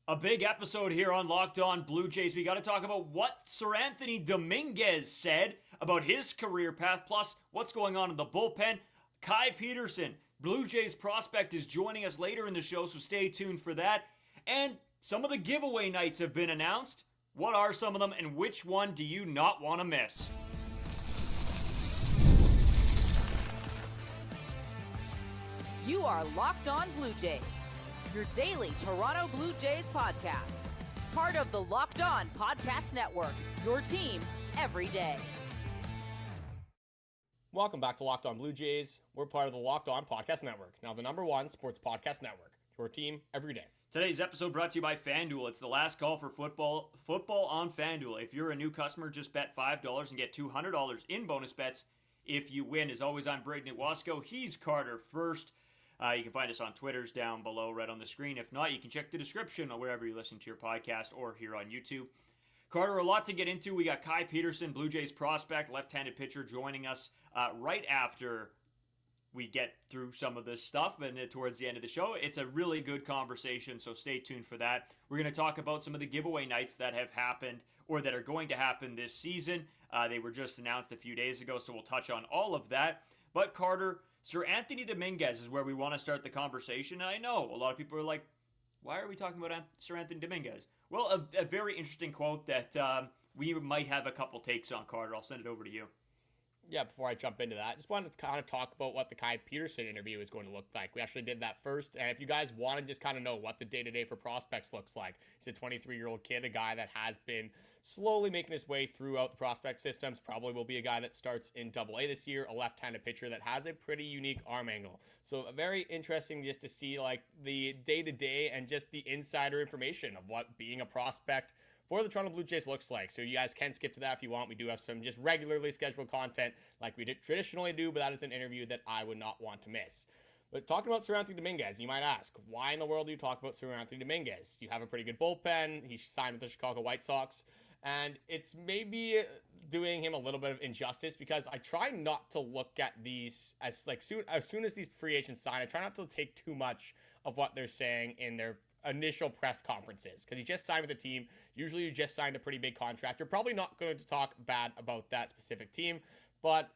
A big episode here on Locked On Blue Jays. We got to talk about what Seranthony Dominguez said about his career path, plus what's going on in the bullpen. Kai Peterson, Blue Jays prospect, is joining us later in the show, so stay tuned for that. And some of the giveaway nights have been announced. What are some of them, and which one do you not want to miss? You are Locked On Blue Jays, your daily Toronto Blue Jays podcast. Part of the Locked On Podcast Network, your team every day. Welcome back to Locked On Blue Jays. We're part of the Locked On Podcast Network, now the #1 sports podcast network, your team every day. Today's episode brought to you by FanDuel. It's the last call for football on FanDuel. If you're a new customer, just bet $5 and get $200 in bonus bets if you win. As always, I'm Brayden. He's Carter First. You can find us on Twitter's down below right on the screen. If not, you can check the description or wherever you listen to your podcast or here on YouTube. Carter, a lot to get into. We got Kai Peterson, Blue Jays prospect, left-handed pitcher, joining us right after we get through some of this stuff and towards the end of the show. It's a really good conversation, so stay tuned for that. We're going to talk about some of the giveaway nights that have happened or that are going to happen this season. They were just announced a few days ago, so we'll touch on all of that. But Carter, Seranthony Dominguez is where we want to start the conversation. And I know a lot of people are like, why are we talking about Seranthony Dominguez? Well, a very interesting quote that we might have a couple takes on, Carter. I'll send it over to you. Yeah, before I jump into that, I just wanted to kind of talk about what the Kai Peterson interview is going to look like. We actually did that first, and if you guys want to just kind of know what the day-to-day for prospects looks like, he's a 23-year-old kid, a guy that has been slowly making his way throughout the prospect systems, probably will be a guy that starts in AA this year, a left-handed pitcher that has a pretty unique arm angle. So very interesting just to see like the day-to-day and just the insider information of what being a prospect for the Toronto Blue Jays looks like. So you guys can skip to that if you want. We do have some just regularly scheduled content like we traditionally do, but that is an interview that I would not want to miss. But talking about Seranthony Dominguez, you might ask, why in the world do you talk about Seranthony Dominguez? You have a pretty good bullpen. He's signed with the Chicago White Sox. And it's maybe doing him a little bit of injustice because I try not to look at these as soon as these free agents sign, I try not to take too much of what they're saying in their initial press conferences because he just signed with the team. Usually you just signed a pretty big contract. You're probably not going to talk bad about that specific team, but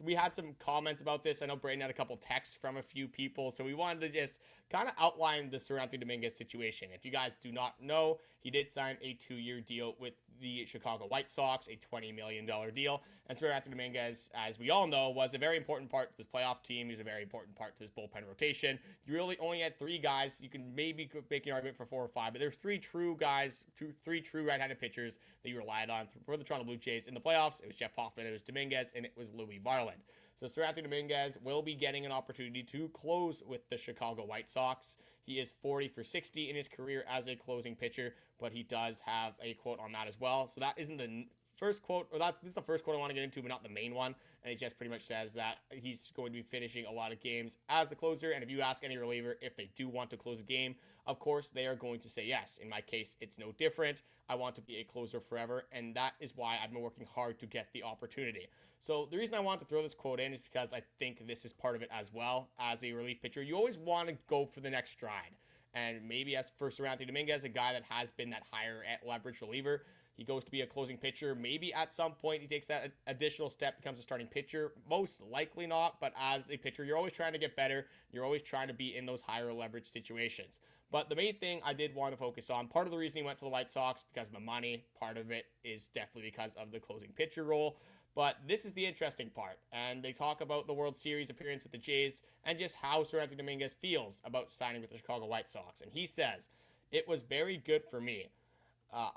we had some comments about this. I know Brayden had a couple texts from a few people, so we wanted to just kind of outline the Seranthony Dominguez situation. If you guys do not know, he did sign a 2-year deal with the Chicago White Sox, a $20 million deal. And Seranthony Dominguez, as we all know, was a very important part to this playoff team. He's a very important part to this bullpen rotation. You really only had 3 guys. You can maybe make an argument for 4 or 5, but there's 3 true guys, 3 true right-handed pitchers that you relied on for the Toronto Blue Jays in the playoffs. It was Jeff Hoffman, it was Dominguez, and it was Louis Varland. So Seranthony Dominguez will be getting an opportunity to close with the Chicago White Sox. He is 40 for 60 in his career as a closing pitcher, but he does have a quote on that as well. So that isn't the first quote, or this is the first quote I want to get into, but not the main one. And it just pretty much says that he's going to be finishing a lot of games as the closer. And if you ask any reliever if they do want to close a game, of course, they are going to say yes. In my case, it's no different. I want to be a closer forever, and that is why I've been working hard to get the opportunity. So the reason I want to throw this quote in is because I think this is part of it as well. As a relief pitcher, you always want to go for the next stride. And maybe as for Seranthony Dominguez, a guy that has been that higher leverage reliever, he goes to be a closing pitcher. Maybe at some point he takes that additional step, becomes a starting pitcher. Most likely not, but as a pitcher, you're always trying to get better. You're always trying to be in those higher leverage situations. But the main thing I did want to focus on, part of the reason he went to the White Sox because of the money. Part of it is definitely because of the closing pitcher role. But this is the interesting part, and they talk about the World Series appearance with the Jays and just how Seranthony Dominguez feels about signing with the Chicago White Sox. And he says, "It was very good for me.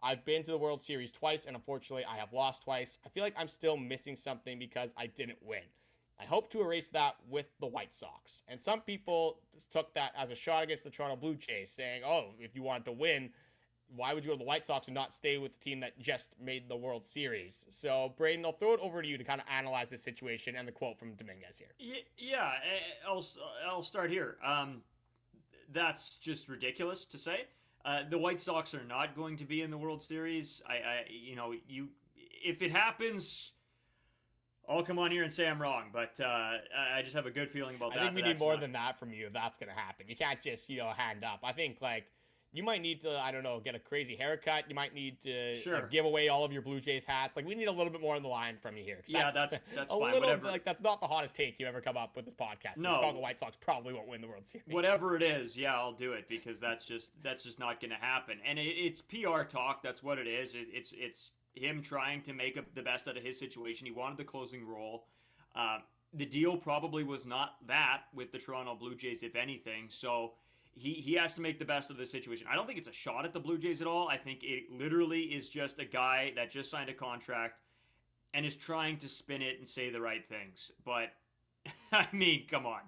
I've been to the World Series twice, and unfortunately, I have lost twice. I feel like I'm still missing something because I didn't win. I hope to erase that with the White Sox." And some people took that as a shot against the Toronto Blue Jays, saying, oh, if you wanted to win, why would you go to the White Sox and not stay with the team that just made the World Series? So, Brayden, I'll throw it over to you to kind of analyze this situation and the quote from Dominguez here. Yeah, I'll start here. That's just ridiculous to say. The White Sox are not going to be in the World Series. If it happens, I'll come on here and say I'm wrong, but I just have a good feeling about that. I think we need more than that from you if that's going to happen. You can't just, hand up. I think, you might need to, I don't know, get a crazy haircut. You might need to Sure. give away all of your Blue Jays hats. Like, we need a little bit more on the line from you here. Yeah, that's a fine. little, Whatever. like, that's not the hottest take you ever come up with this podcast. No. The Chicago White Sox probably won't win the World Series. Whatever it is, yeah, I'll do it because that's just not going to happen. And it's PR talk. That's what it is. It's him trying to make the best out of his situation. He wanted the closing role. The deal probably was not that with the Toronto Blue Jays, if anything. So he has to make the best of the situation. I don't think it's a shot at the Blue Jays at all. I think it literally is just a guy that just signed a contract and is trying to spin it and say the right things. But, I mean, come on.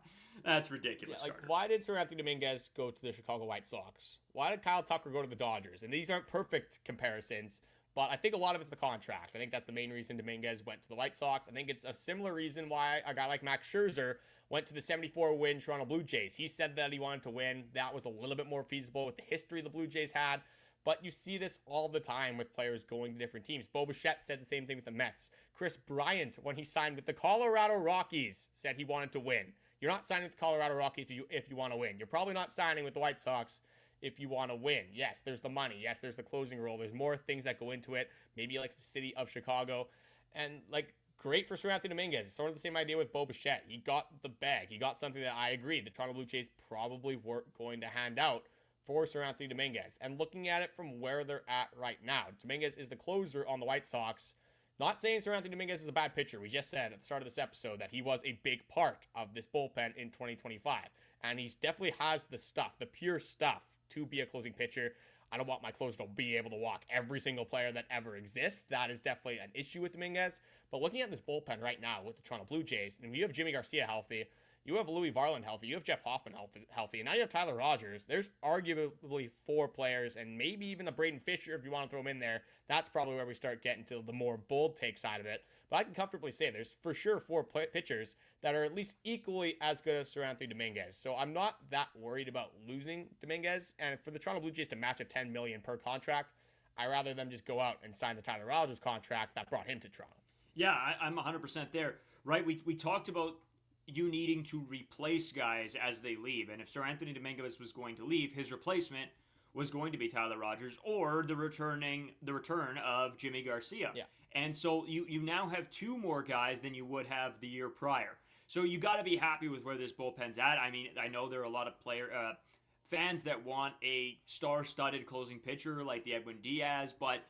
That's ridiculous. Yeah, like, why did Seranthony Dominguez go to the Chicago White Sox? Why did Kyle Tucker go to the Dodgers? And these aren't perfect comparisons, but I think a lot of it's the contract. I think that's the main reason Dominguez went to the White Sox. I think it's a similar reason why a guy like Max Scherzer went to the 74-win Toronto Blue Jays. He said that he wanted to win. That was a little bit more feasible with the history the Blue Jays had. But you see this all the time with players going to different teams. Bo Bichette said the same thing with the Mets. Chris Bryant, when he signed with the Colorado Rockies, said he wanted to win. You're not signing with the Colorado Rockies if you want to win. You're probably not signing with the White Sox if you want to win. Yes, there's the money. Yes, there's the closing role. There's more things that go into it. Maybe he likes the city of Chicago. And, like, great for Seranthony Dominguez. It's sort of the same idea with Bo Bichette. He got the bag. He got something that I agree the Toronto Blue Jays probably weren't going to hand out for Seranthony Dominguez. And looking at it from where they're at right now, Dominguez is the closer on the White Sox. Not saying Seranthony Dominguez is a bad pitcher. We just said at the start of this episode that he was a big part of this bullpen in 2025. And he definitely has the stuff, the pure stuff, to be a closing pitcher. I don't want my closer to be able to walk every single player that ever exists. That is definitely an issue with Dominguez. But looking at this bullpen right now with the Toronto Blue Jays, and you have Yimi Garcia healthy, you have Louis Varland healthy, you have Jeff Hoffman healthy, and now you have Tyler Rogers. There's arguably 4 players, and maybe even a Brayden Fisher if you want to throw him in there. That's probably where we start getting to the more bold take side of it. But I can comfortably say there's for sure 4 pitchers that are at least equally as good as Seranthony Dominguez. So I'm not that worried about losing Dominguez. And for the Toronto Blue Jays to match a $10 million per contract, I'd rather them just go out and sign the Tyler Rogers contract that brought him to Toronto. Yeah, I'm 100% there. Right, we talked about you needing to replace guys as they leave. And if Seranthony Dominguez was going to leave, his replacement was going to be Tyler Rogers or the return of Yimi Garcia. Yeah. And so you now have 2 more guys than you would have the year prior. So you got to be happy with where this bullpen's at. I mean, I know there are a lot of fans that want a star-studded closing pitcher like the Edwin Diaz, but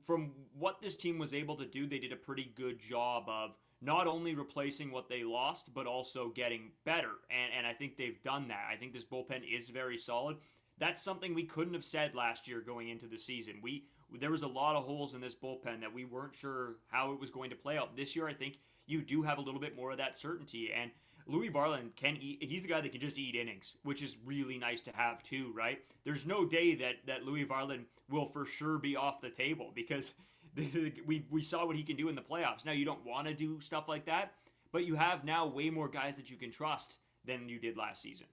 from what this team was able to do, they did a pretty good job of not only replacing what they lost, but also getting better. And I think they've done that. I think this bullpen is very solid. That's something we couldn't have said last year going into the season. There was a lot of holes in this bullpen that we weren't sure how it was going to play out. This year, I think you do have a little bit more of that certainty. And Louis Varland can eat. He's the guy that can just eat innings, which is really nice to have too, right? There's no day that Louis Varland will for sure be off the table because we saw what he can do in the playoffs. Now, you don't want to do stuff like that, but you have now way more guys that you can trust than you did last season.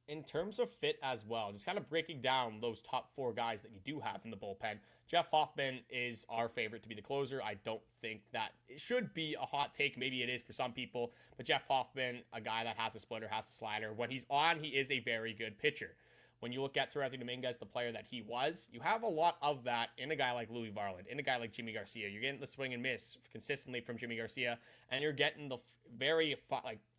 In terms of fit as well, just kind of breaking down those top 4 guys that you do have in the bullpen, Jeff Hoffman is our favorite to be the closer. I don't think that it should be a hot take. Maybe it is for some people, but Jeff Hoffman, a guy that has a splitter, has a slider. When he's on, he is a very good pitcher. When you look at Seranthony Dominguez, the player that he was, you have a lot of that in a guy like Louis Varland, in a guy like Yimi Garcia. You're getting the swing and miss consistently from Yimi Garcia, and you're getting the very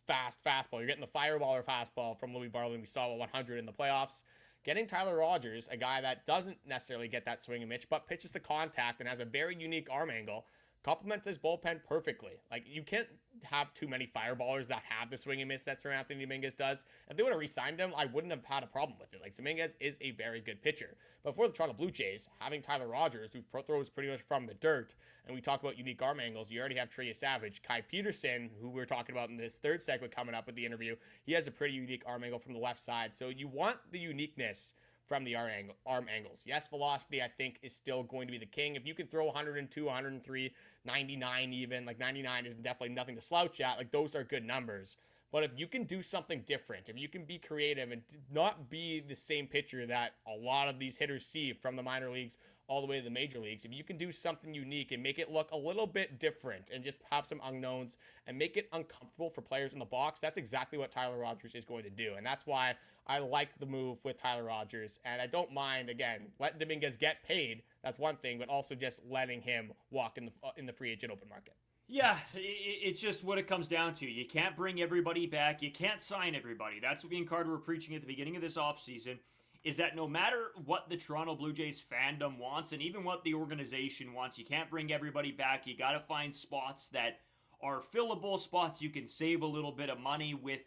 fast fastball. You're getting the fireball or fastball from Louis Varland. We saw a 100 in the playoffs. Getting Tyler Rogers, a guy that doesn't necessarily get that swing and miss, but pitches to contact and has a very unique arm angle, complements this bullpen perfectly. Like, you can't have too many fireballers that have the swing and miss that Seranthony Dominguez does. If they would have re-signed him, I wouldn't have had a problem with it. Like, Dominguez is a very good pitcher. But for the Toronto Blue Jays, having Tyler Rogers, who throws pretty much from the dirt, and we talk about unique arm angles, you already have Trey Savage. Kai Peterson, who we're talking about in this third segment coming up with the interview, he has a pretty unique arm angle from the left side. So you want the uniqueness from the arm angles. Yes, velocity, I think, is still going to be the king. If you can throw 102, 103, 99 even, like 99 is definitely nothing to slouch at. Like, those are good numbers. But if you can do something different, if you can be creative and not be the same pitcher that a lot of these hitters see from the minor leagues all the way to the major leagues, if you can do something unique and make it look a little bit different and just have some unknowns and make it uncomfortable for players in the box, that's exactly what Tyler Rogers is going to do. And that's why I like the move with Tyler Rogers. And I don't mind, again, letting Dominguez get paid. That's one thing, but also just letting him walk in the free agent open market. Yeah, it's just what it comes down to. You can't bring everybody back. You can't sign everybody. That's what me and Carter were preaching at the beginning of this offseason, is that no matter what the Toronto Blue Jays fandom wants and even what the organization wants, you can't bring everybody back. You got to find spots that are fillable, spots you can save a little bit of money with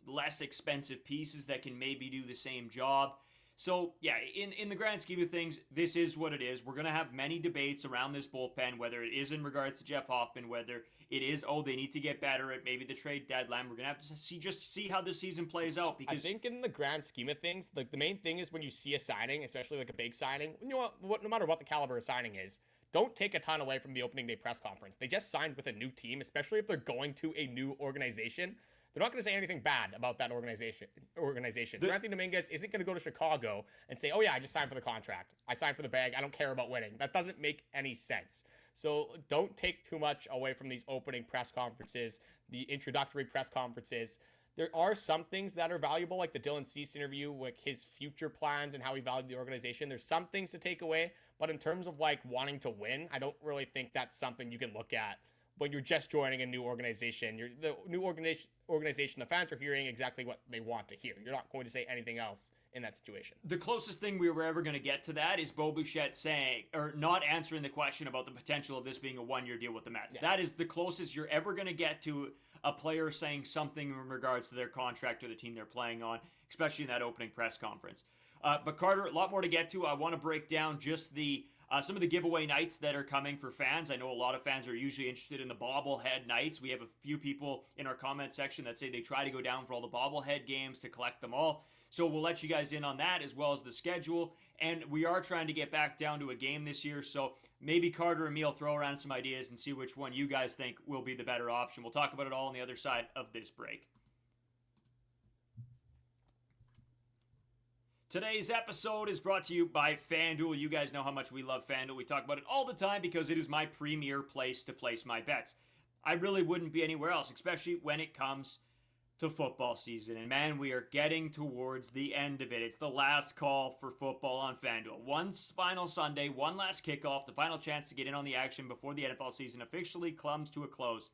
less expensive pieces that can maybe do the same job. So, yeah, in the grand scheme of things, this is what it is. We're going to have many debates around this bullpen, whether it is in regards to Jeff Hoffman, whether it is, they need to get better at maybe the trade deadline. We're going to have to see how this season plays out. Because I think in the grand scheme of things, the main thing is when you see a signing, especially like a big signing, you know what, no matter what the caliber of signing is, don't take a ton away from the opening day press conference. They just signed with a new team, especially if they're going to a new organization. They're not going to say anything bad about that organization. Seranthony Dominguez isn't going to go to Chicago and say, oh yeah, I just signed for the contract. I signed for the bag. I don't care about winning. That doesn't make any sense. So don't take too much away from these opening press conferences, the introductory press conferences. There are some things that are valuable, like the Dylan Cease interview with his future plans and how he valued the organization. There's some things to take away, but in terms of like wanting to win, I don't really think that's something you can look at when you're just joining a new organization. The new organization, the fans are hearing exactly what they want to hear. You're not going to say anything else in that situation. The closest thing we were ever going to get to that is Bo Bichette saying, or not answering the question about the potential of this being a one-year deal with the Mets. Yes. That is the closest you're ever going to get to a player saying something in regards to their contract or the team they're playing on, especially in that opening press conference. But Carter, a lot more to get to. I want to break down just some of the giveaway nights that are coming for fans. I know a lot of fans are usually interested in the bobblehead nights. We have a few people in our comment section that say they try to go down for all the bobblehead games to collect them all. So we'll let you guys in on that as well as the schedule. And we are trying to get back down to a game this year. So maybe Carter and me will throw around some ideas and see which one you guys think will be the better option. We'll talk about it all on the other side of this break. Today's episode is brought to you by FanDuel. You guys know how much we love FanDuel. We talk about it all the time because it is my premier place to place my bets. I really wouldn't be anywhere else, especially when it comes to football season. And man, we are getting towards the end of it. It's the last call for football on FanDuel. One final Sunday, one last kickoff, the final chance to get in on the action before the NFL season officially comes to a close.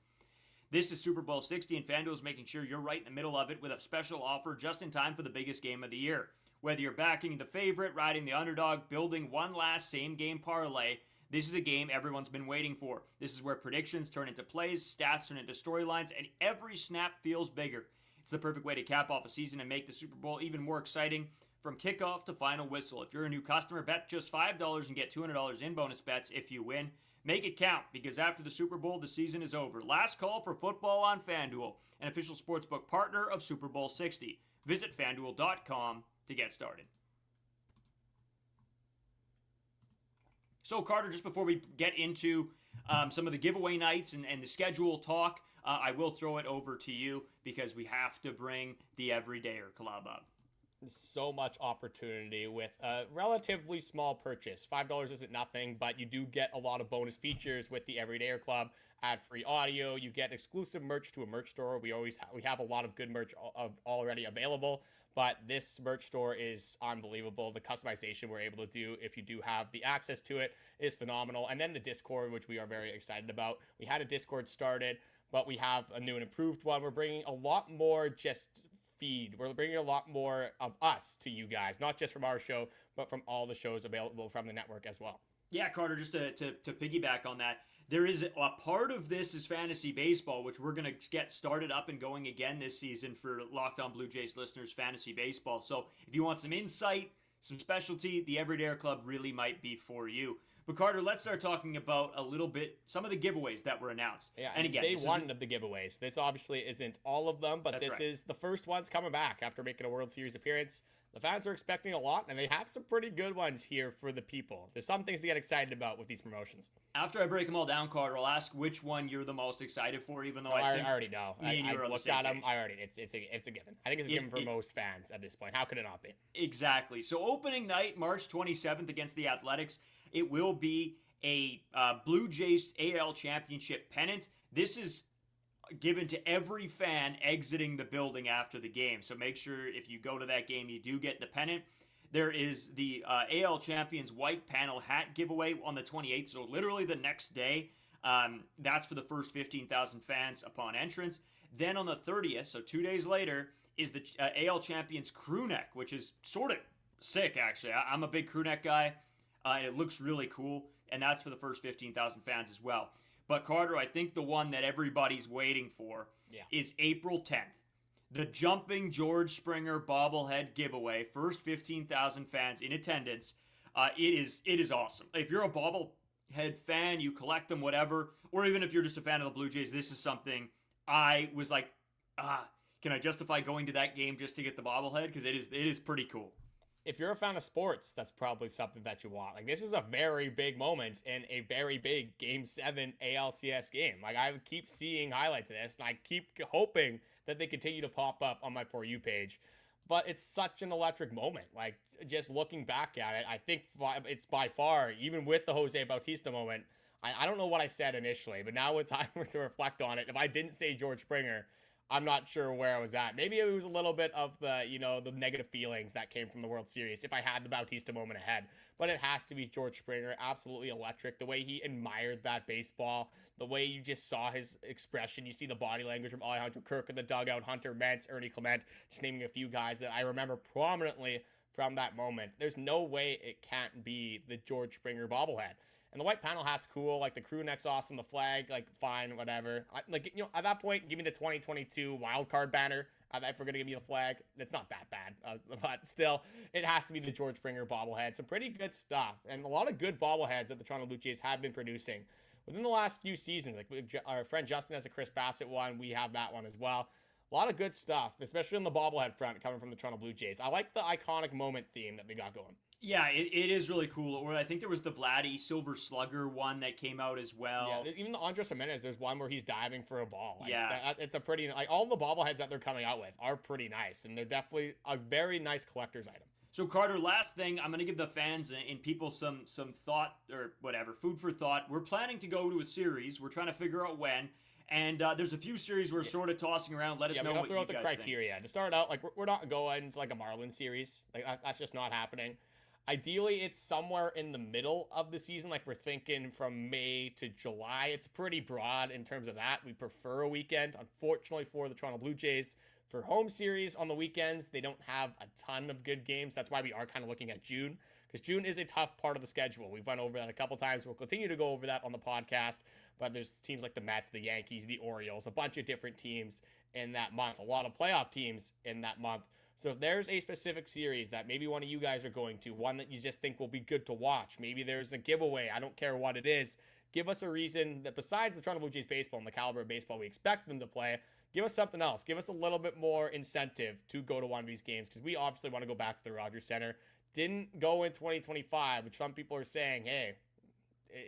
This is Super Bowl 60, and FanDuel is making sure you're right in the middle of it with a special offer just in time for the biggest game of the year. Whether you're backing the favorite, riding the underdog, building one last same-game parlay, this is a game everyone's been waiting for. This is where predictions turn into plays, stats turn into storylines, and every snap feels bigger. It's the perfect way to cap off a season and make the Super Bowl even more exciting from kickoff to final whistle. If you're a new customer, bet just $5 and get $200 in bonus bets if you win. Make it count, because after the Super Bowl, the season is over. Last call for football on FanDuel, an official sportsbook partner of Super Bowl 60. Visit FanDuel.com to get started. So Carter, just before we get into some of the giveaway nights and the schedule talk, I will throw it over to you because we have to bring the Everydayer Club up. So much opportunity with a relatively small purchase. $5 isn't nothing, but you do get a lot of bonus features with the Everydayer Club. Ad-free audio, you get exclusive merch to a merch store. We have a lot of good merch already available, but this merch store is unbelievable. The customization we're able to do, if you do have the access to it, is phenomenal. And then the Discord, which we are very excited about. We had a Discord started, but we have a new and improved one. We're bringing a lot more just feed. We're bringing a lot more of us to you guys, not just from our show, but from all the shows available from the network as well. Yeah, Carter, just to piggyback on that, there is a part of this is fantasy baseball, which we're going to get started up and going again this season for Locked On Blue Jays listeners, fantasy baseball. So if you want some insight, some specialty, the Everydayer Club really might be for you. But Carter, let's start talking about a little bit some of the giveaways that were announced. Yeah, and again, day one of the giveaways. This obviously isn't all of them, but this is the first one's coming back after making a World Series appearance. the fans are expecting a lot, and they have some pretty good ones here for the people. There's some things to get excited about with these promotions. After I break them all down, Carter, I'll ask which one you're the most excited for, even though I already know. I looked at them. I already, it's a given. I think it's a given for most fans at this point. How could it not be? Exactly. So opening night, March 27th against the Athletics, it will be a Blue Jays AL Championship pennant. This is given to every fan exiting the building after the game. So make sure if you go to that game, you do get the pennant. There is the AL Champions White Panel hat giveaway on the 28th, so literally the next day. That's for the first 15,000 fans upon entrance. Then on the 30th, so 2 days later, is the AL Champions crew neck, which is sort of sick, actually. I'm a big crew neck guy, and it looks really cool, and that's for the first 15,000 fans as well. But Carter, I think the one that everybody's waiting for is April 10th. The Jumping George Springer bobblehead giveaway. First 15,000 fans in attendance. It is awesome. If you're a bobblehead fan, you collect them, whatever, or even if you're just a fan of the Blue Jays, this is something I was like, can I justify going to that game just to get the bobblehead? Because it is pretty cool. If you're a fan of sports, that's probably something that you want. Like, this is a very big moment in a very big Game 7 ALCS game. Like, I keep seeing highlights of this, and I keep hoping that they continue to pop up on my For You page. But it's such an electric moment. Like, just looking back at it, I think it's by far, even with the Jose Bautista moment, I don't know what I said initially, but now with time to reflect on it, if I didn't say George Springer, I'm not sure where I was at. Maybe it was a little bit of the, the negative feelings that came from the World Series if I had the Bautista moment ahead. But it has to be George Springer. Absolutely electric. The way he admired that baseball, the way you just saw his expression. You see the body language from Alejandro, Kirk in the dugout, Hunter, Mance, Ernie, Clement, just naming a few guys that I remember prominently from that moment. There's no way it can't be the George Springer bobblehead. And the white panel hat's cool. Like, the crew neck's awesome. The flag, like, fine, whatever. At that point, give me the 2022 wild card banner. If we're going to give me the flag, it's not that bad. But still, it has to be the George Springer bobblehead. Some pretty good stuff. And a lot of good bobbleheads that the Toronto Blue Jays have been producing within the last few seasons. Like, our friend Justin has a Chris Bassett one. We have that one as well. A lot of good stuff, especially on the bobblehead front coming from the Toronto Blue Jays. I like the iconic moment theme that they got going. Yeah, it is really cool. Or I think there was the Vladdy Silver Slugger one that came out as well. Yeah, even the Andres Jimenez, there's one where he's diving for a ball. Yeah. It's a pretty, all the bobbleheads that they're coming out with are pretty nice, and they're definitely a very nice collector's item. So, Carter, last thing, I'm going to give the fans and people some thought, or whatever, food for thought. We're planning to go to a series. We're trying to figure out when. And there's a few series we're sort of tossing around. Let us know what you guys think. Yeah, we have to throw out the criteria. To start out, we're not going to, a Marlins series. That's just not happening. Ideally, it's somewhere in the middle of the season. We're thinking from May to July. It's pretty broad in terms of that. We prefer a weekend. Unfortunately for the Toronto Blue Jays, for home series on the weekends, they don't have a ton of good games. That's why we are kind of looking at June, because June is a tough part of the schedule. We've went over that a couple times. We'll continue to go over that on the podcast, but there's teams like the Mets, the Yankees, the Orioles, a bunch of different teams in that month, a lot of playoff teams in that month. So if there's a specific series that maybe one of you guys are going to, one that you just think will be good to watch, maybe there's a giveaway, I don't care what it is, give us a reason that besides the Toronto Blue Jays baseball and the caliber of baseball we expect them to play, give us something else. Give us a little bit more incentive to go to one of these games, because we obviously want to go back to the Rogers Center. Didn't go in 2025, which some people are saying, hey,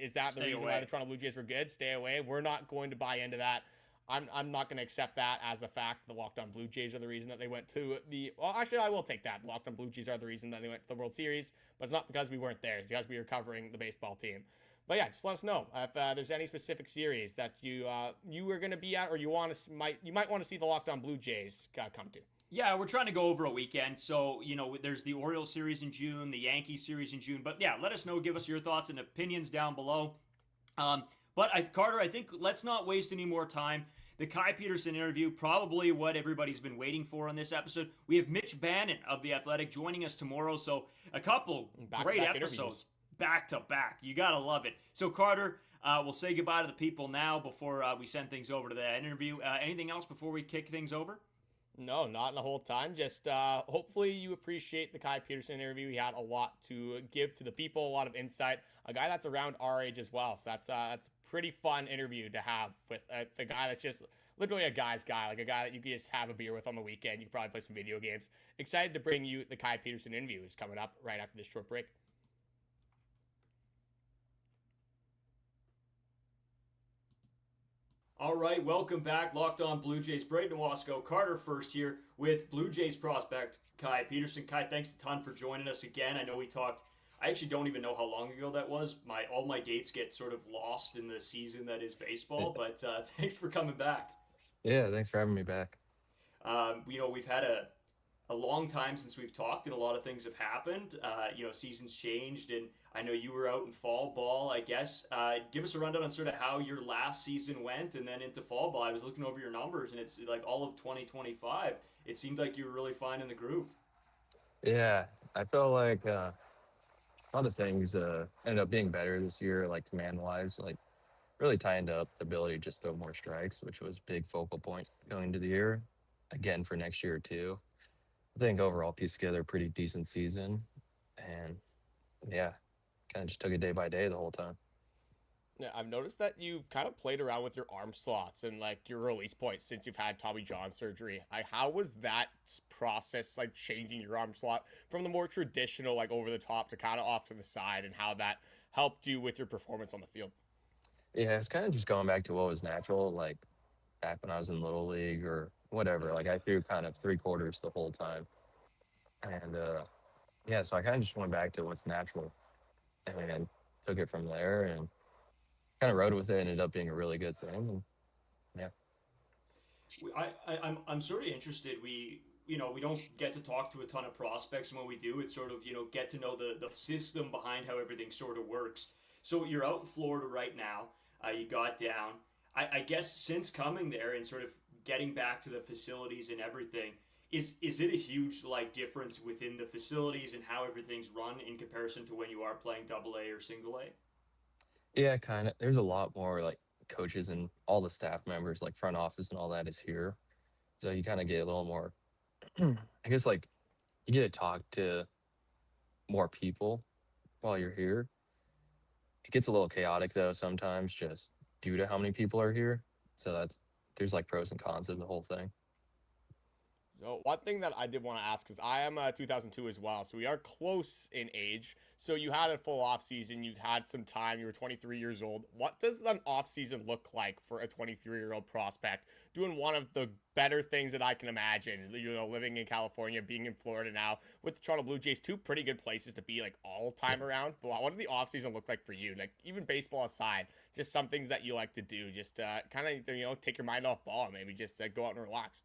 is that the reason why the Toronto Blue Jays were good? Stay away. We're not going to buy into that. I'm not going to accept that as a fact. The Locked On Blue Jays are the reason that they went to the... Well, actually, I will take that. The Locked On Blue Jays are the reason that they went to the World Series, but it's not because we weren't there. It's because we were covering the baseball team. But yeah, just let us know if there's any specific series that you are going to be at, or you might want to see the Locked On Blue Jays come to. Yeah, we're trying to go over a weekend. So, there's the Orioles series in June, the Yankees series in June. But yeah, let us know. Give us your thoughts and opinions down below. Carter, I think let's not waste any more time. The Kai Peterson interview, probably what everybody's been waiting for on this episode. We have Mitch Bannon of The Athletic joining us tomorrow. So a couple great episodes back to back. You got to love it. So, Carter, we'll say goodbye to the people now before we send things over to that interview. Anything else before we kick things over? No, not in the whole time. Just hopefully you appreciate the Kai Peterson interview. He had a lot to give to the people, a lot of insight. A guy that's around our age as well. So that's a pretty fun interview to have with the guy that's just literally a guy's guy, like a guy that you can just have a beer with on the weekend. You can probably play some video games. Excited to bring you the Kai Peterson interview. Is coming up right after this short break. All right, welcome back. Locked On Blue Jays. Brayden Wasco, Carter first here with Blue Jays prospect Kai Peterson. Kai, thanks a ton for joining us again. I know we talked, I actually don't even know how long ago that was. All my dates get sort of lost in the season that is baseball, but thanks for coming back. Yeah, thanks for having me back. We've had a long time since we've talked, and a lot of things have happened. Seasons changed, and I know you were out in fall ball, I guess. Give us a rundown on sort of how your last season went, and then into fall ball. I was looking over your numbers, and it's like all of 2025. It seemed like you were really finding the groove. Yeah, I felt like a lot of things ended up being better this year, like command-wise, like really tightened up the ability to just throw more strikes, which was a big focal point going into the year. Again, for next year, too. I think overall pieced together a pretty decent season, and yeah, kind of just took it day by day the whole time. Yeah, I've noticed that you've kind of played around with your arm slots and like your release points since you've had Tommy John surgery. Like, how was that process, like changing your arm slot from the more traditional, like over the top to kind of off to the side, and how that helped you with your performance on the field? Yeah, it's kind of just going back to what was natural, like back when I was in Little League or whatever. Like I threw kind of 3/4 the whole time. And yeah, so I kind of just went back to what's natural and took it from there and kind of rode with it. Ended up being a really good thing. And yeah. I'm sort of interested. We don't get to talk to a ton of prospects, and when we do, it's sort of get to know the system behind how everything sort of works. So you're out in Florida right now. You got down. I guess since coming there and sort of getting back to the facilities and everything, is it a huge difference within the facilities and how everything's run in comparison to when you are playing AA or single A? Yeah, kind of. There's a lot more like coaches and all the staff members, like front office and all that is here. So you kind of get a little more, I guess, like you get to talk to more people while you're here. It gets a little chaotic though sometimes just due to how many people are here. So there's like pros and cons of the whole thing. So one thing that I did want to ask, because I am 2002 as well, so we are close in age. So you had a full off season, you had some time, you were 23 years old. What does an off season look like for a 23-year-old prospect doing one of the better things that I can imagine? Living in California, being in Florida now with the Toronto Blue Jays, two pretty good places to be like all time around. But what did the off season look like for you? Like even baseball aside, just some things that you like to do, just kind of take your mind off ball and maybe just go out and relax.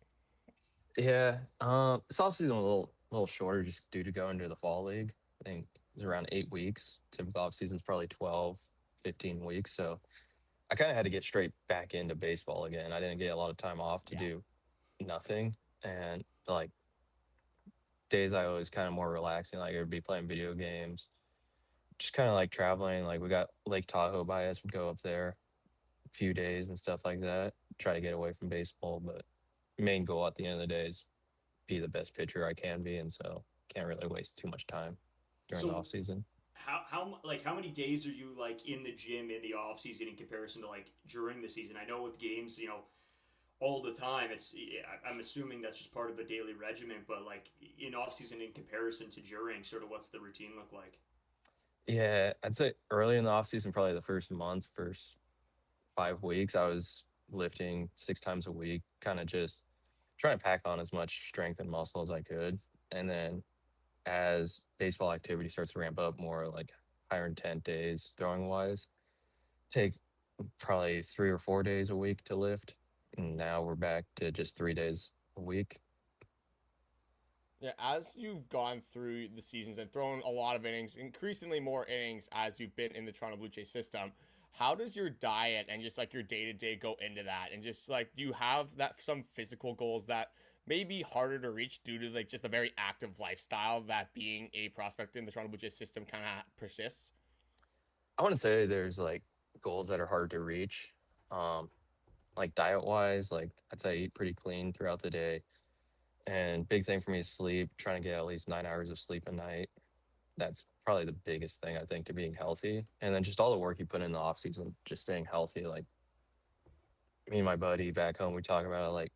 Yeah, this offseason a little shorter just due to going to the fall league. I think it's around 8 weeks. Typical offseason's probably 12, 15 weeks. So I kind of had to get straight back into baseball again. I didn't get a lot of time off to do nothing. And like days I was kind of more relaxing, like I would be playing video games, just kind of like traveling. Like we got Lake Tahoe by us, we'd go up there a few days and stuff like that. Try to get away from baseball, but main goal at the end of the day is be the best pitcher I can be, and so can't really waste too much time during the off season. How many days are you in the gym in the off season in comparison to during the season? I know with games, all the time. I'm assuming that's just part of a daily regimen, but in off season in comparison to during, sort of what's the routine look like? Yeah, I'd say early in the off season, probably the first 5 weeks, I was lifting 6 times a week, kind of just trying to pack on as much strength and muscle as I could. And then as baseball activity starts to ramp up more, like higher intent days throwing wise, take probably 3 or 4 days a week to lift. And now we're back to just 3 days a week. Yeah, as you've gone through the seasons and thrown a lot of innings, increasingly more innings as you've been in the Toronto Blue Jays system, how does your diet and just your day-to-day go into that? And just do you have some physical goals that may be harder to reach due to just a very active lifestyle that being a prospect in the Toronto Blue Jays system kind of persists? I wouldn't say there's goals that are hard to reach. Diet-wise, I'd say I eat pretty clean throughout the day. And big thing for me is sleep, trying to get at least 9 hours of sleep a night. That's probably the biggest thing, I think, to being healthy. And then just all the work you put in the off season, just staying healthy, me and my buddy back home, we talk about like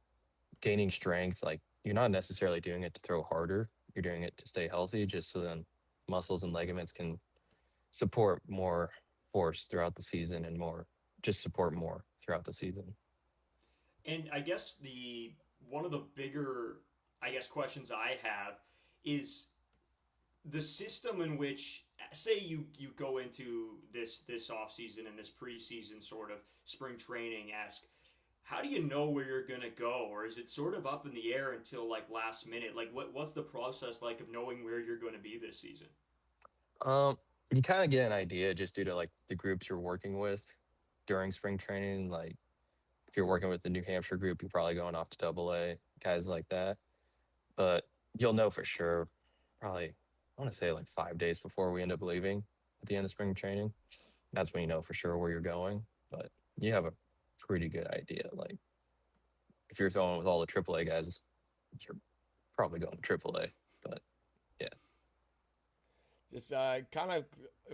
gaining strength. Like you're not necessarily doing it to throw harder. You're doing it to stay healthy, just so then muscles and ligaments can support more force throughout the season and more just support more throughout the season. And I guess the one of the bigger, I guess, questions I have is the system in which, say you go into this off season and this preseason sort of spring training esque. How do you know where you're gonna go, or is it sort of up in the air until like last minute? Like what's the process like of knowing where you're going to be this season? Um, you kind of get an idea just due to like the groups you're working with during spring training. Like if you're working with the New Hampshire group, you're probably going off to Double A, guys like that. But you'll know for sure, probably I want to say like 5 days before we end up leaving at the end of spring training. That's when you know for sure where you're going. But you have a pretty good idea. Like if you're throwing with all the AAA guys, you're probably going to AAA. But yeah. Just kind of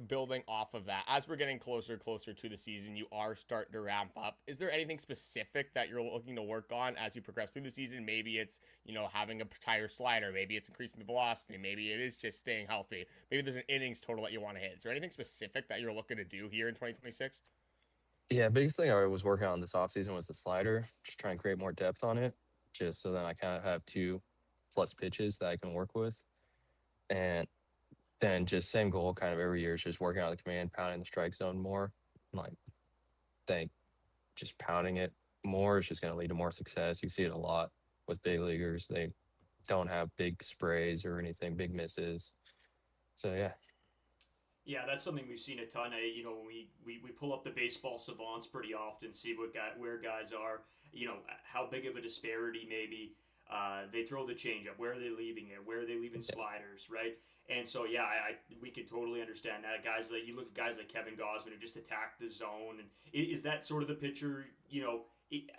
building off of that, as we're getting closer to the season, you are starting to ramp up. Is there anything specific that you're looking to work on as you progress through the season? Maybe it's, having a tighter slider. Maybe it's increasing the velocity. Maybe it is just staying healthy. Maybe there's an innings total that you want to hit. Is there anything specific that you're looking to do here in 2026? Yeah, biggest thing I was working on this offseason was the slider, just trying to create more depth on it, just so then I kind of have 2+ pitches that I can work with. And then just same goal kind of every year is just working on the command, pounding the strike zone more. Like, think just pounding it more is just going to lead to more success. You see it a lot with big leaguers. They don't have big sprays or anything, big misses. So, yeah. Yeah, that's something we've seen a ton. When we pull up the baseball savants pretty often, see where guys are. How big of a disparity maybe. They throw the changeup. Where are they leaving it? Where are they leaving sliders? Right. And so yeah, we could totally understand that. Guys like you look at guys like Kevin Gausman who just attack the zone, and is that sort of the pitcher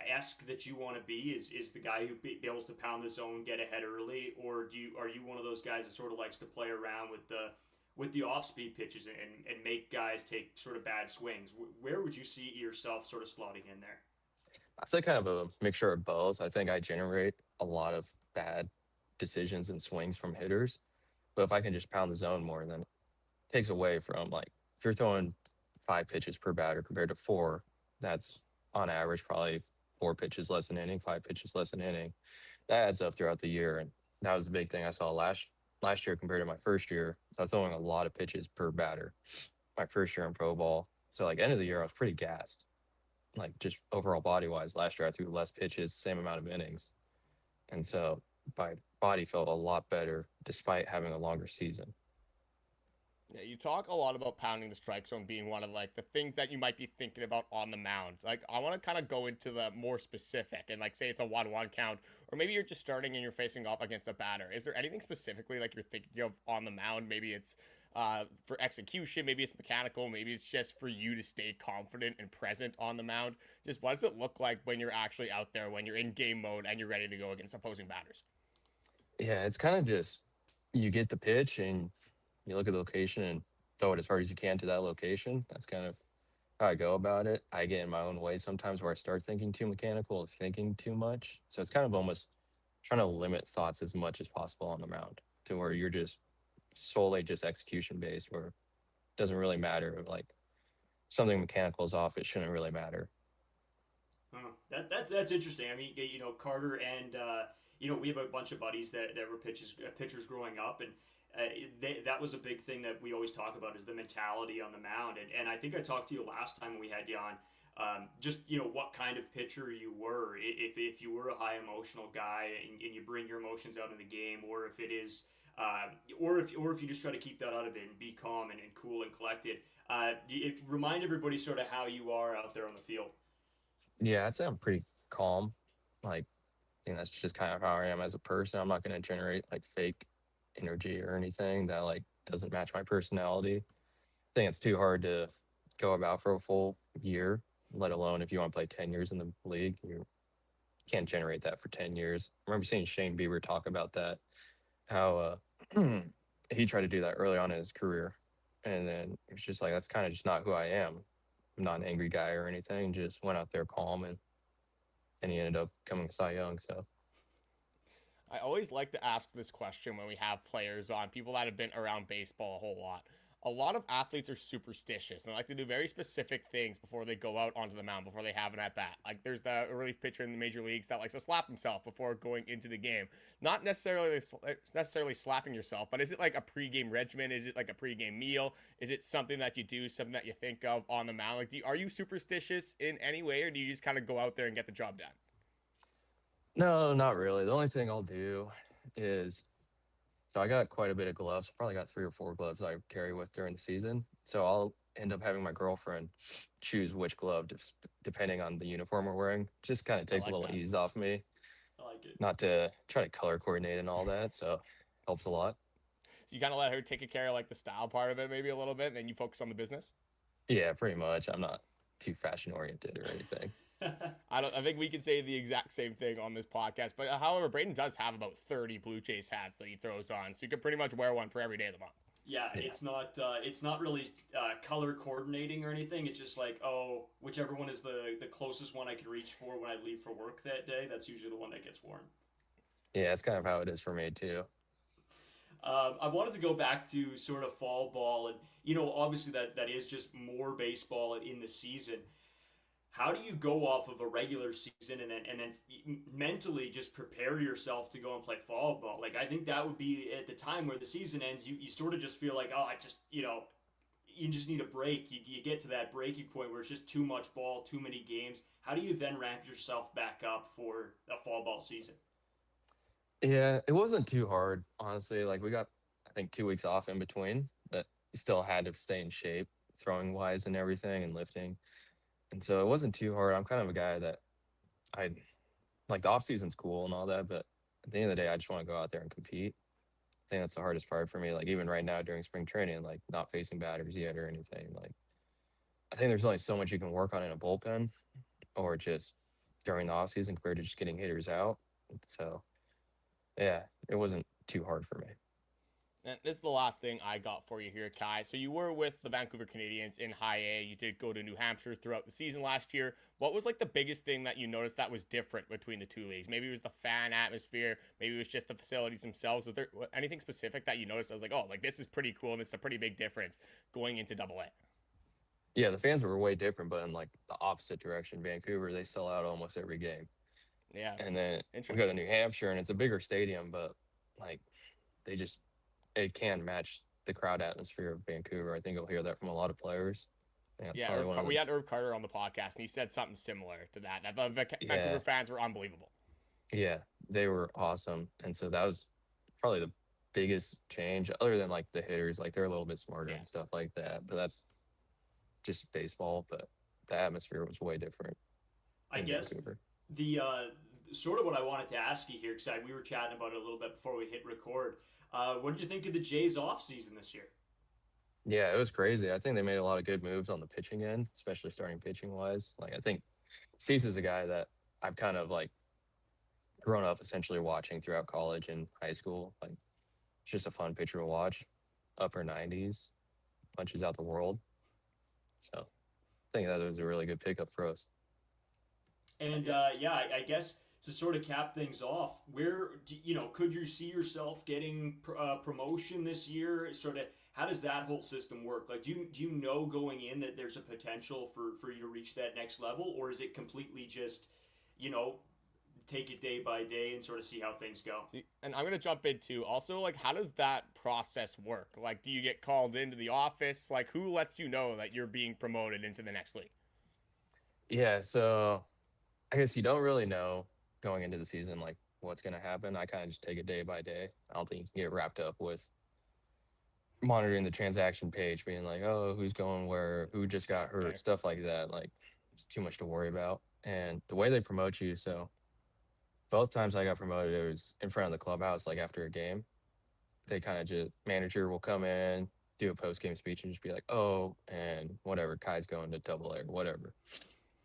esque that you want to be? Is the guy who be able to pound the zone, get ahead early, or are you one of those guys that sort of likes to play around with the off speed pitches and make guys take sort of bad swings? Where would you see yourself sort of slotting in there? I'd say kind of a mixture of both. I think I generate a lot of bad decisions and swings from hitters. But if I can just pound the zone more, then it takes away from like if you're throwing 5 pitches per batter compared to 4, that's on average probably 4 pitches less an inning, 5 pitches less an inning. That adds up throughout the year. And that was the big thing I saw last year compared to my first year. So I was throwing a lot of pitches per batter my first year in pro ball. So like end of the year, I was pretty gassed. Like just overall body wise, last year I threw less pitches, same amount of innings. And so my body felt a lot better despite having a longer season. Yeah, you talk a lot about pounding the strike zone being one of like the things that you might be thinking about on the mound. Like I want to kind of go into the more specific and like say it's a 1-1 count, or maybe you're just starting and you're facing off against a batter. Is there anything specifically like you're thinking of on the mound? Maybe it's for execution, maybe it's mechanical, maybe it's just for you to stay confident and present on the mound. Just what does it look like when you're actually out there, when you're in game mode and you're ready to go against opposing batters? Yeah, it's kind of just you get the pitch and you look at the location and throw it as hard as you can to that location. That's kind of how I go about it. I get in my own way sometimes where I start thinking too mechanical or thinking too much. So it's kind of almost trying to limit thoughts as much as possible on the mound to where you're just solely just execution based, where it doesn't really matter. Like something mechanical is off, it shouldn't really matter. Huh. That's interesting. I mean, Carter and we have a bunch of buddies that were pitchers growing up, and that was a big thing that we always talk about is the mentality on the mound. And I think I talked to you last time we had you on. Just what kind of pitcher you were, if you were a high emotional guy and you bring your emotions out in the game, or if it is, or if you just try to keep that out of it and be calm and cool and collected. Remind everybody sort of how you are out there on the field. Yeah, I'd say I'm pretty calm. Like, I think that's just kind of how I am as a person. I'm not going to generate like fake energy or anything that like doesn't match my personality. I think it's too hard to go about for a full year, let alone if you want to play 10 years in the league. You can't generate that for 10 years. I remember seeing Shane Bieber talk about that, how he tried to do that early on in his career. And then it's just like, that's kind of just not who I am. I'm not an angry guy or anything. Just went out there calm and and he ended up becoming Cy Young. So I always like to ask this question when we have players on, people that have been around baseball a whole lot. A lot of athletes are superstitious and they like to do very specific things before they go out onto the mound, before they have an at bat. Like there's the relief pitcher in the major leagues that likes to slap himself before going into the game. Not necessarily slapping yourself, but is it like a pregame regimen? Is it like a pregame meal? Is it something that you do, something that you think of on the mound? Like, are you superstitious in any way, or do you just kind of go out there and get the job done? no, not really. The only thing I'll do is so I got quite a bit of gloves. Probably got 3 or 4 gloves I carry with during the season. So I'll end up having my girlfriend choose which glove depending on the uniform we're wearing. Just kind of takes like a little that. ease off me. I like it. Not to try to color coordinate and all that. So helps a lot. So you kind of let her take care of like the style part of it maybe a little bit, and then you focus on the business? Yeah, pretty much. I'm not too fashion oriented or anything. I think we can say the exact same thing on this podcast. But however, Brayden does have about 30 Blue Jays hats that he throws on, so you can pretty much wear one for every day of the month. Yeah, it's not really color coordinating or anything. It's just like, oh, whichever one is the closest one I can reach for when I leave for work that day, that's usually the one that gets worn. Yeah, it's kind of how it is for me too. I wanted to go back to sort of fall ball, and obviously that is just more baseball in the season. How do you go off of a regular season and then mentally just prepare yourself to go and play fall ball? Like, I think that would be at the time where the season ends, you sort of just feel like, oh, you just need a break. You get to that breaking point where it's just too much ball, too many games. How do you then ramp yourself back up for a fall ball season? Yeah, it wasn't too hard, honestly. Like we got, I think, 2 weeks off in between, but still had to stay in shape, throwing wise and everything, and lifting. And so it wasn't too hard. I'm kind of a guy that I like the off season's cool and all that, but at the end of the day, I just want to go out there and compete. I think that's the hardest part for me. Like even right now during spring training, like not facing batters yet or anything. Like I think there's only so much you can work on in a bullpen or just during the off season compared to just getting hitters out. So yeah, it wasn't too hard for me. And this is the last thing I got for you here, Kai. So you were with the Vancouver Canadians in High A. You did go to New Hampshire throughout the season last year. What was like the biggest thing that you noticed that was different between the two leagues? Maybe it was the fan atmosphere. Maybe it was just the facilities themselves. Was there anything specific that you noticed? I was like, oh, like this is pretty cool, and this is a pretty big difference going into Double A. Yeah, the fans were way different, but in like the opposite direction. Vancouver, they sell out almost every game. Yeah. And then we go to New Hampshire, and it's a bigger stadium, but like it can match the crowd atmosphere of Vancouver. I think you'll hear that from a lot of players. We had Irv Carter on the podcast, and he said something similar to that. The Vancouver fans were unbelievable. Yeah, they were awesome. And so that was probably the biggest change, other than like the hitters. Like they're a little bit smarter and stuff like that. But that's just baseball. But the atmosphere was way different. I guess Vancouver. The sort of what I wanted to ask you here, because we were chatting about it a little bit before we hit record. What did you think of the Jays off season this year? Yeah, it was crazy. I think they made a lot of good moves on the pitching end, especially starting pitching wise. Like I think Cease is a guy that I've kind of like grown up essentially watching throughout college and high school. Like it's just a fun pitcher to watch. Upper 90s, punches out the world. So I think that was a really good pickup for us. And I guess to sort of cap things off, where could you see yourself getting promotion this year? Sort of, how does that whole system work? Like, do you know going in that there's a potential for you to reach that next level, or is it completely just take it day by day and sort of see how things go? And I'm gonna jump in too. Also, like, how does that process work? Like, do you get called into the office? Like, who lets you know that you're being promoted into the next league? Yeah, so I guess you don't really know going into the season like what's going to happen. I kind of just take it day by day. I don't think you can get wrapped up with monitoring the transaction page, being like, oh, who's going where, who just got hurt, Okay. stuff like that. Like it's too much to worry about. And the way they promote you, so both times I got promoted, it was in front of the clubhouse, like after a game. They kind of just, manager will come in, do a post-game speech and just be like, oh, and whatever, Kai's going to Double A or whatever.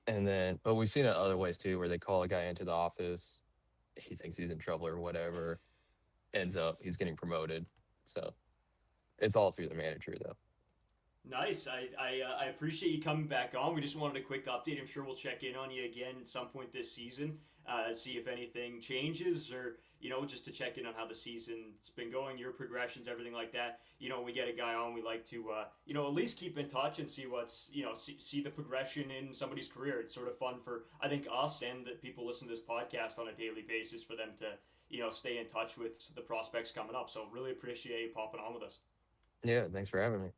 And then, but we've seen it other ways too, where they call a guy into the office, he thinks he's in trouble or whatever, ends up he's getting promoted. So it's all through the manager though. Nice. I appreciate you coming back on. We just wanted a quick update. I'm sure we'll check in on you again at some point this season, see if anything changes, or just to check in on how the season's been going, your progressions, everything like that. When we get a guy on, we like to at least keep in touch and see what's see the progression in somebody's career. It's sort of fun for, I think, us and the people listen to this podcast on a daily basis, for them to stay in touch with the prospects coming up. So really appreciate you popping on with us. Yeah, thanks for having me.